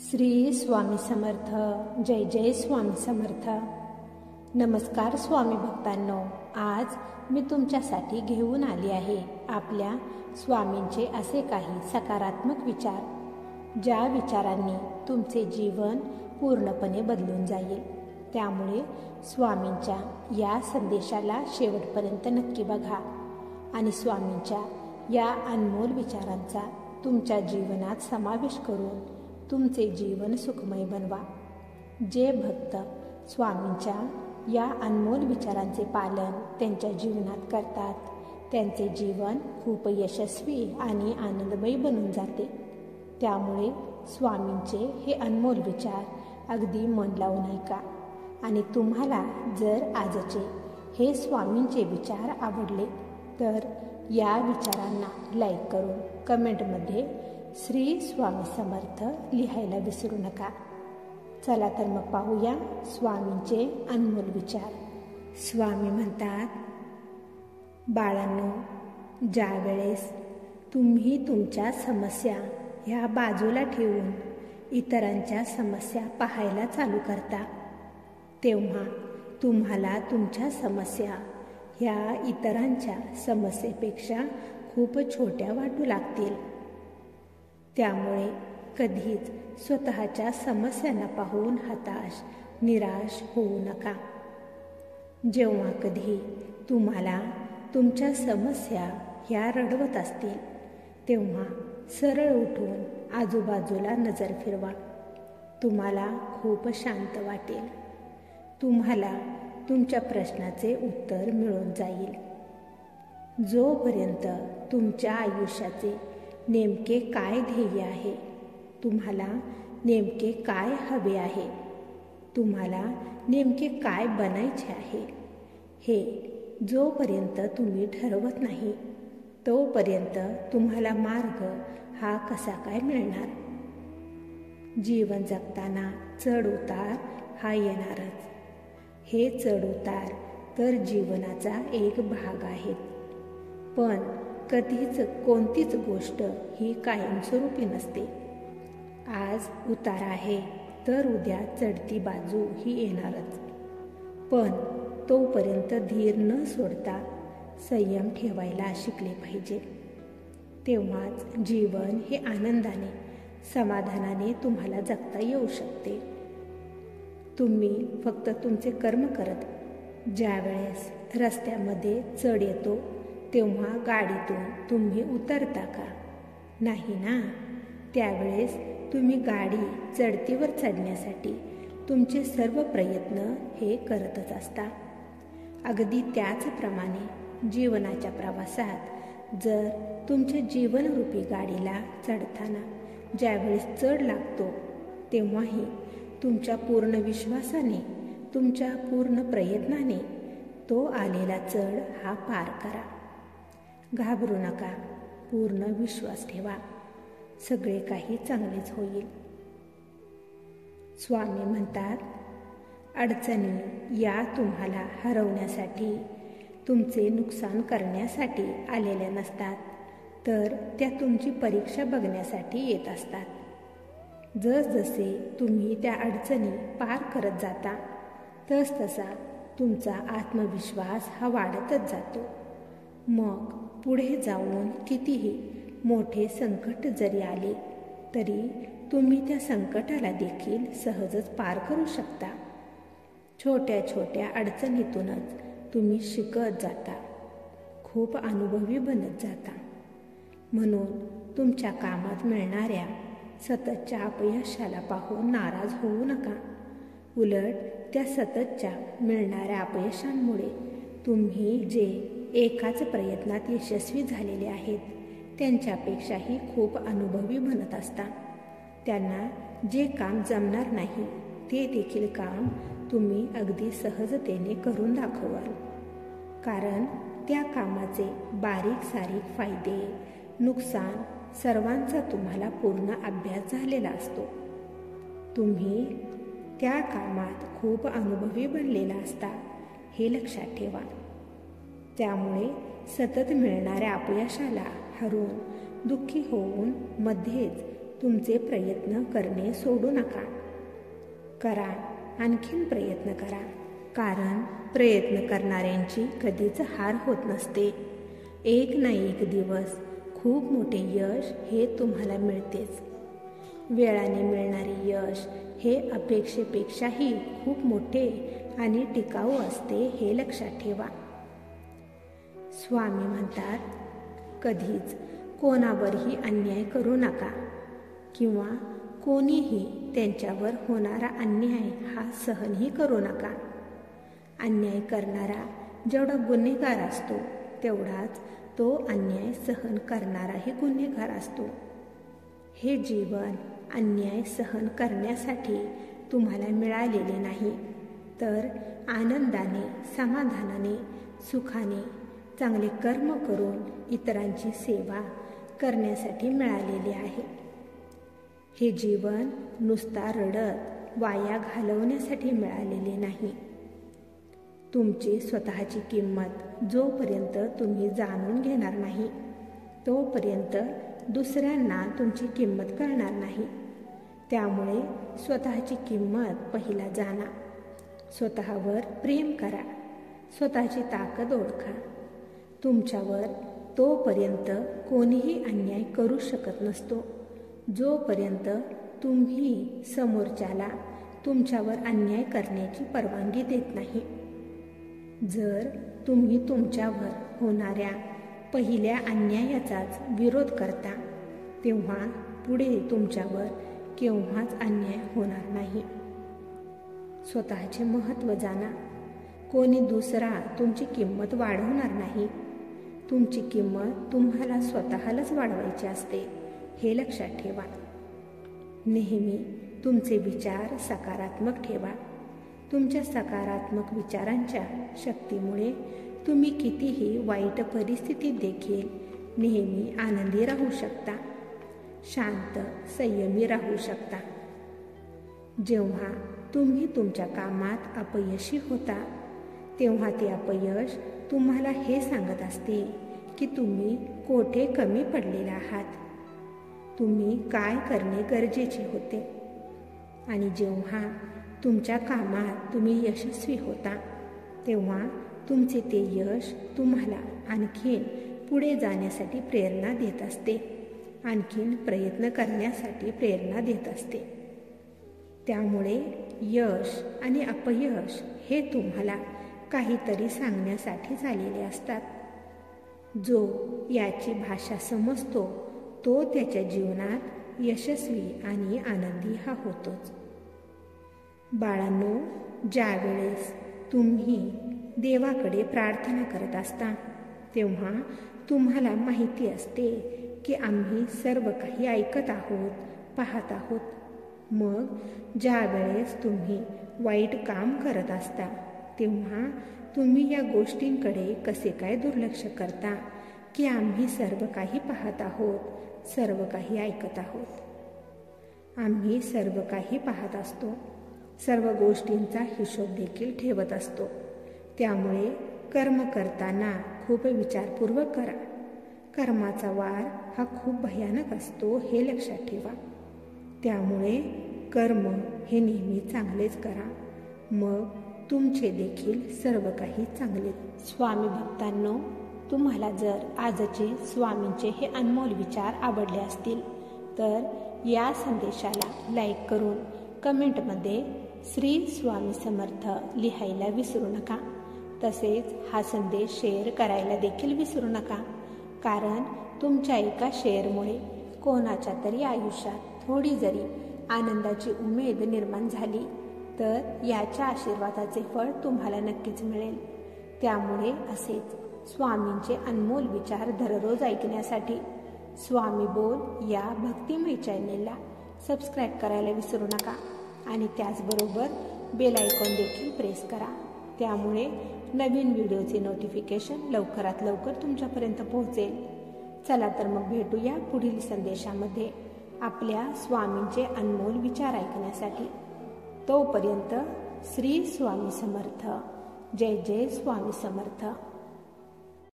श्री स्वामी समर्थ. जय जय स्वामी समर्थ. नमस्कार स्वामी भक्तांनो, आज मी तुमच्यासाठी घेऊन आली आहे आपल्या स्वामींचे असे काही सकारात्मक विचार, ज्या विचारांनी तुमचे जीवन पूर्णपणे बदलून जाईल. त्यामुळे स्वामींच्या या संदेशाला शेवटपर्यंत नक्की बघा आणि स्वामींच्या या अनमोल विचारांचा तुमच्या जीवनात समावेश करून तुमचे जीवन सुखमय बनवा. जे भक्त स्वामींच्या या अनमोल विचारांचे पालन त्यांच्या जीवनात करतात, त्यांचे जीवन खूप यशस्वी आणि आनंदमयी बनून जाते. त्यामुळे स्वामींचे हे अनमोल विचार अगदी मन लावून ऐका. आणि तुम्हाला जर आजचे हे स्वामींचे विचार आवडले तर या विचारांना लाईक करून कमेंटमध्ये श्री स्वामी समर्थ लिहायला विसरू नका. चला तर मग पाहूया स्वामींचे अनमोल विचार. स्वामी म्हणतात, बाळांनो, ज्या वेळेस तुम्ही तुमच्या समस्या ह्या बाजूला ठेवून इतरांच्या समस्या पाहायला चालू करता, तेव्हा तुम्हाला तुमच्या समस्या ह्या इतरांच्या समस्येपेक्षा खूप छोट्या वाटू लागतील. त्यामुळे कधीच स्वतःच्या समस्यांना पाहून हताश, निराश होऊ नका. जेव्हा कधी तुम्हाला तुमच्या समस्या ह्या रडवत असतील, तेव्हा सरळ उठून आजूबाजूला नजर फिरवा. तुम्हाला खूप शांत वाटेल. तुम्हाला तुमच्या प्रश्नाचे उत्तर मिळून जाईल. जोपर्यंत तुमच्या आयुष्याचे नेमके काय ध्येय आहे, तुम्हाला नेमके काय हवे आहे, तुम्हाला नेमके काय बनायचे आहे, हे जोपर्यंत तुम्ही ठरवत नाही, तोपर्यंत तुम्हाला मार्ग हा कसा काय मिळणार? जीवन जगताना चढ उतार हा येणारच. हे चढ उतार तर जीवनाचा एक भाग आहेत. पण कधीच कोणतीच गोष्ट ही कायमस्वरूपी नसते. आज उतार आहे तर उद्या चढती बाजू ही येणारच. पण तोपर्यंत धीर न सोडता संयम ठेवायला शिकले पाहिजे. तेव्हाच जीवन हे आनंदाने, समाधानाने तुम्हाला जगता येऊ शकते. तुम्ही फक्त तुमचे कर्म करत ज्या वेळेस रस्त्यामध्ये चढ येतो, तेव्हा गाडीतून तुम्ही उतरता का? नाही ना. त्यावेळेस तुम्ही गाडी चढतीवर चढण्यासाठी तुमचे सर्व प्रयत्न हे करतच असता. अगदी त्याचप्रमाणे जीवनाच्या प्रवासात जर तुमच्या जीवनरूपी गाडीला चढताना ज्यावेळेस चढ लागतो, तेव्हाही तुमच्या पूर्ण विश्वासाने, तुमच्या पूर्ण प्रयत्नाने तो आलेला चढ हा पार करा. घाबरू नका. पूर्ण विश्वास ठेवा. सगळे काही चांगलेच होईल. स्वामी म्हणतात, अडचणी या तुम्हाला हरवण्यासाठी, तुमचे नुकसान करण्यासाठी आलेल्या नसतात, तर त्या तुमची परीक्षा बघण्यासाठी येत असतात. जसजसे तुम्ही त्या अडचणी पार करत जाता, तसतसा तुमचा आत्मविश्वास हा वाढतच जातो. मग पुढे जाऊन कितीही मोठे संकट जरी आले, तरी तुम्ही त्या संकटाला देखील सहजच पार करू शकता. छोट्या छोट्या अडचणीतूनच तुम्ही शिकत जाता, खूप अनुभवी बनत जाता. म्हणून तुमच्या कामात मिळणाऱ्या सततच्या अपयशाला पाहून नाराज होऊ नका. उलट त्या सततच्या मिळणाऱ्या अपयशांमुळे तुम्ही जे एकाच प्रयत्नात यशस्वी झालेले आहेत, त्यांच्यापेक्षाही खूप अनुभवी बनत असता. त्यांना जे काम जमणार नाही, ते देखील काम तुम्ही अगदी सहजतेने करून दाखवाल. कारण त्या कामाचे बारीक सारीक फायदे, नुकसान सर्वांचा तुम्हाला पूर्ण अभ्यास झालेला असतो. तुम्ही त्या कामात खूप अनुभवी बनलेला असता, हे लक्षात ठेवा. त्यामुळे सतत मिळणाऱ्या अपयशाला हरून दुःखी होऊन मध्येच तुमचे प्रयत्न करणे सोडू नका. करा, आणखीन प्रयत्न करा, कारण प्रयत्न करणाऱ्यांची कधीच हार होत नसते. एक ना एक दिवस खूप मोठे यश हे तुम्हाला मिळतेच. वेळाने मिळणारे यश हे अपेक्षेपेक्षाही खूप मोठे आणि टिकाऊ असते, हे लक्षात ठेवा. स्वामी म्हणतात, कधीच कोणावरही अन्याय करू नका किंवा कोणीही त्यांच्यावर होणारा अन्याय हा सहनही करू नका. अन्याय करणारा जेवढा गुन्हेगार असतो तेवढाच तो अन्याय सहन करणाराही गुन्हेगार असतो. हे जीवन अन्याय सहन करण्यासाठी तुम्हाला मिळालेले नाही, तर आनंदाने, समाधानाने, सुखाने, चांगले कर्म करून इतरांची सेवा करण्यासाठी मिळालेले आहे. हे जीवन नुसता रडत वाया घालवण्यासाठी मिळालेले नाही. तुमची स्वतःची किंमत जोपर्यंत तुम्ही जाणून घेणार नाही तोपर्यंत दुसऱ्यांना तुमची किंमत कळणार नाही. त्यामुळे स्वतःची किंमत पहिला जाणा. स्वतःवर प्रेम करा. स्वतःची ताकद ओळखा. तुमच्यावर तोपर्यंत कोणीही अन्याय करू शकत नसतो जोपर्यंत तुम्ही समोरच्याला तुमच्यावर अन्याय करण्याची परवानगी देत नाही. जर तुम्ही तुमच्यावर होणाऱ्या पहिल्या अन्यायाचाच विरोध करता तेव्हा पुढे तुमच्यावर केव्हाच अन्याय होणार नाही. स्वतःचे महत्त्व जाणा. कोणी दुसरा तुमची किंमत वाढवणार नाही. तुमची किंमत तुम्हाला स्वतःलाच वाढवायची असते, हे लक्षात ठेवा. नेहमी तुमचे विचार सकारात्मक ठेवा. तुमच्या सकारात्मक विचारांच्या शक्तीमुळे तुम्ही कितीही वाईट परिस्थितीत देखील नेहमी आनंदी राहू शकता, शांत, संयमी राहू शकता. जेव्हा तुम्ही तुमच्या कामात अपयशी होता तेव्हा ते अपयश तुम्हाला हे सांगत असते की तुम्ही कोठे कमी पडलेला आहात, तुम्ही काय करणे गरजेचे होते. आणि जेव्हा तुमच्या कामात तुम्ही यशस्वी होता तेव्हा तुमचे ते यश तुम्हाला आणखीन पुढे जाण्यासाठी प्रेरणा देत असते, आणखीन प्रयत्न करण्यासाठी प्रेरणा देत असते. त्यामुळे यश आणि अपयश हे तुम्हाला काहीतरी सांगण्यासाठीच आलेले असतात. जो याची भाषा समजतो तो त्याच्या जीवनात यशस्वी आणि आनंदी हा होतोच. बाळांनो, ज्यावेळेस तुम्ही देवाकडे प्रार्थना करत असता तेव्हा तुम्हाला माहिती असते की आम्ही सर्व काही ऐकत आहोत, पाहत आहोत. मग ज्या वेळेस तुम्ही वाईट काम करत असता तेव्हा तुम्ही या गोष्टींकडे कसे काय दुर्लक्ष करता की आम्ही सर्व काही पाहत आहोत, सर्व काही ऐकत आहोत. आम्ही सर्व काही पाहत असतो, सर्व गोष्टींचा हिशोब देखील ठेवत असतो. त्यामुळे कर्म करताना खूप विचारपूर्वक करा. कर्माचा वार हा खूप भयानक असतो, हे लक्षात ठेवा. त्यामुळे कर्म हे नेहमी चांगलेच करा, मग तुमचे देखील सर्व काही चांगले. स्वामी भक्तांनो, तुम्हाला जर आजचे स्वामींचे हे अनमोल विचार आवडले असतील तर या संदेशाला लाईक करून कमेंटमध्ये श्री स्वामी समर्थ लिहायला विसरू नका. तसेच हा संदेश शेअर करायला देखील विसरू नका, कारण तुमच्या एका शेअरमुळे कोणाच्या तरी आयुष्यात थोडी जरी आनंदाची उमेद निर्माण झाली तर याच्या आशीर्वादाचे फळ तुम्हाला नक्कीच मिळेल. त्यामुळे असेच स्वामींचे अनमोल विचार दररोज ऐकण्यासाठी स्वामी बोल या भक्तिमय चॅनेलला सबस्क्राईब करायला विसरू नका आणि त्याचबरोबर बेल आयकॉन देखील प्रेस करा. त्यामुळे नवीन व्हिडिओचे नोटिफिकेशन लवकरात लवकर तुमच्यापर्यंत पोहोचेल. चला तर मग भेटूया पुढील संदेशामध्ये आपल्या स्वामींचे अनमोल विचार ऐकण्यासाठी. तोपर्यंत श्री स्वामी समर्थ. जय जय स्वामी समर्थ.